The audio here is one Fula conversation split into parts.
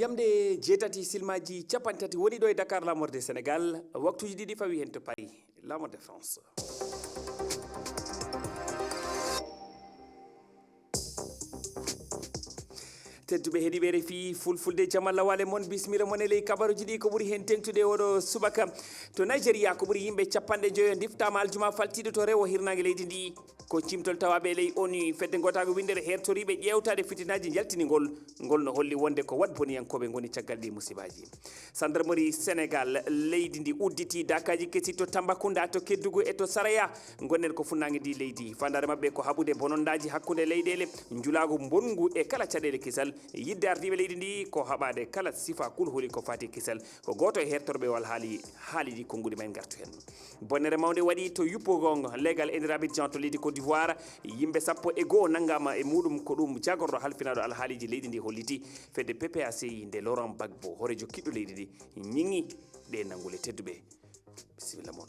yamde jeetati silmaji capantati woni ɗo e Dakar lamorde Sénégal waktuji ɗiɗi fawi hen to Paris lamorde France. tedduɓe heeɗiɓe RFI fulfulde jamalla wale mon bismira mon e ley kabaruji ɗi ko ɓuuri hen tengtude oɗo subaka to Nigeria ko ɓuuri yimɓe 50 diftama aljuma faltiɗo to rewo hirnague leydi ndi ko cimtol tawaɓe ley ONU fedde gotago windere hertoriɓe ƴewtade fitinaji jaltinigol ngol no holli wonde ko wat boniyankoɓe goni caggal ɗi musibaji. Gendarmerie Sénégal leydi ndi udditi dakaji kessi to Tambacounda to Kédougou e to Saraya gonnen ko funnague ndi leydi fandare mabɓe ko haɓude bonondaji hakkude leyɗele julago bongu e kala caɗele kisal yidde ardiɓe leydi ndi ko haɓade kala sifa kulhuli ko fati kisal ko goto e hertorɓe wal haaliji konngudi men gartu hen. Bonnere mawde waɗi to yuppogong legal eniraɓe Abidjan to leydi Côte d'Ivoire yimɓe 12 nanggama e muɗum ko ɗum jagorɗo halfinaɗo alhaaliji leydi ndi holliti fedde PPAC nde Laurent Gbagbo horejo kiɗɗo leydi ndi ñiŋi ɗe nangule tedduɓe bisimilla moon.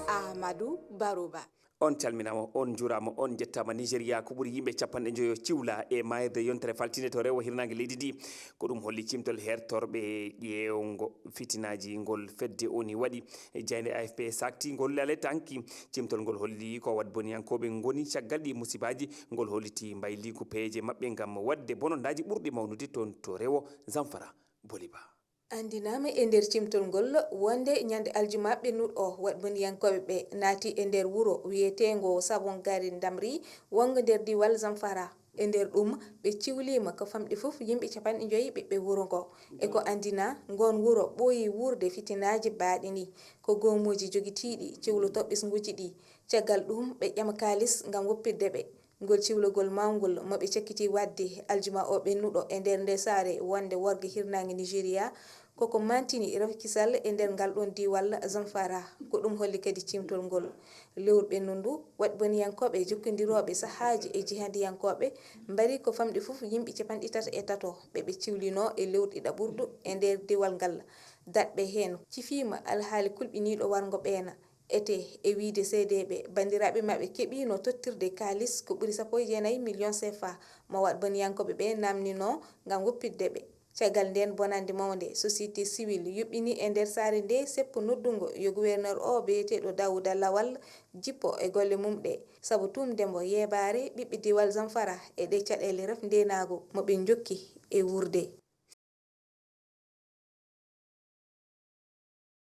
Amadou Barouba. On calminama on jurama on jettama. Nigeria ko ɓuuri yimɓe 50 ciwla e mayirde yontere faltine to rewo hirnague leydi ndi ko ɗum holli cimtol hertorɓe ƴeewgo fitinaji ngol fedde oni waɗi jayde AFP sakti ngol ale tanki cimtol ngol holli ko wat boniyankoɓe goni caggal ɗi musibaji ngol holliti mbayligu peeje mabɓe gam wadde bonondaji ɓurɗi mawnude toon to rewo Zamfara Boliba. Andinama e nder cimtol ngol wonde ñande aljuma ɓennuɗo wat boniyankoɓe ɓe naati e nder wuro wiyetengo Sabon Gari Damri wongo nder diwal Zamfara. E nder ɗum ɓe ciwlima ko famɗi fof yimɓe 50 ɓiɓɓe wuro ngo e ko andina ngon wuro ɓooyi wurde fitinaji baaɗini ko gomuji jogitiɗi ciwlu toɓɓisguji ɗi caggal ɗum ɓe ƴama kalis ngam woppirde ɓe ngol ciwlugol mawgol moɓe cakkiti wadde aljuma o ɓennuɗo e nder nde saare wonde worgo hirnague Nigeria koko mantini refkisal e nder ngal ɗon diwal Zamfara ko ɗum holli kadi cimtol ngol lewru ɓennundu wat boniyankoɓe jokkodiroɓe sahaji e jihadiyankoɓe mbari ko famɗi fof yimɓe 33 ɓe ciwlino e lewru ɗiɗaɓurdu e nder diwal ngal datɓe hen cifima alhaali kulɓiniɗo wargo ɓeena ete e wiide seedeɓe bandiraɓe mabɓe keeɓino tottirde kalis ko ɓuuri 19 million CFA mo wat boniyankoɓe ɓe namnino ngam woppirde ɓe. Caggal nden bonande mawde société civile yuɓɓini e nder saare nde seppo noddungo yo gouverneur o biyeteɗo Dawouda Lawal jippo e golle mum ɗe saabu tumdemo yebare ɓiɓɓe diwal Zamfara e ɗe caɗele ref ndenago moɓe jokki e wurde.